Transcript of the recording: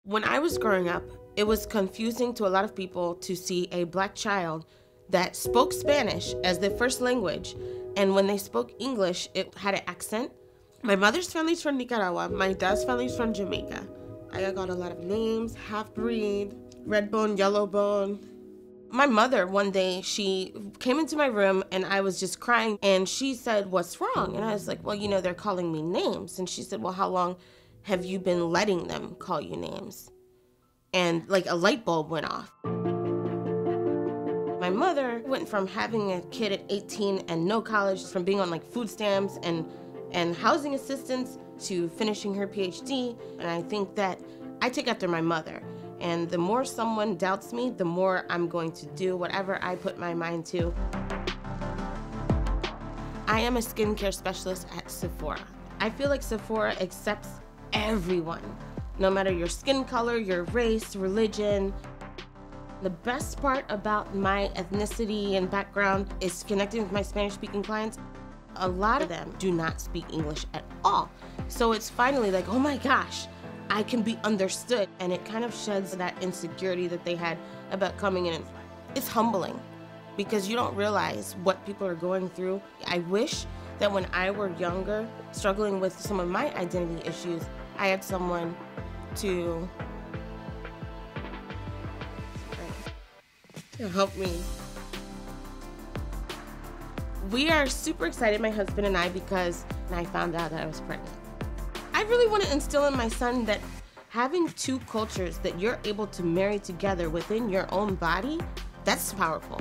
When I was growing up, it was confusing to a lot of people to see a black child that spoke Spanish as their first language, and when they spoke English, it had an accent. My mother's family's from Nicaragua, my dad's family's from Jamaica. I got a lot of names, half-breed, red bone, yellow bone. My mother, one day, she came into my room and I was just crying, and she said, "What's wrong?" And I was like, "Well, you know, they're calling me names." And she said, "Well, how long have you been letting them call you names?" And like a light bulb went off. My mother went from having a kid at 18 and no college, from being on like food stamps and housing assistance, to finishing her PhD. And I think that I take after my mother. And the more someone doubts me, the more I'm going to do whatever I put my mind to. I am a skincare specialist at Sephora. I feel like Sephora accepts everyone, no matter your skin color, your race, religion. The best part about my ethnicity and background is connecting with my Spanish-speaking clients. A lot of them do not speak English at all. So it's finally like, oh my gosh, I can be understood. And it kind of sheds that insecurity that they had about coming in. It's humbling because you don't realize what people are going through. I wish that when I were younger, struggling with some of my identity issues, I had someone to help me. We are super excited, my husband and I, because I found out that I was pregnant. I really want to instill in my son that having two cultures that you're able to marry together within your own body, that's powerful.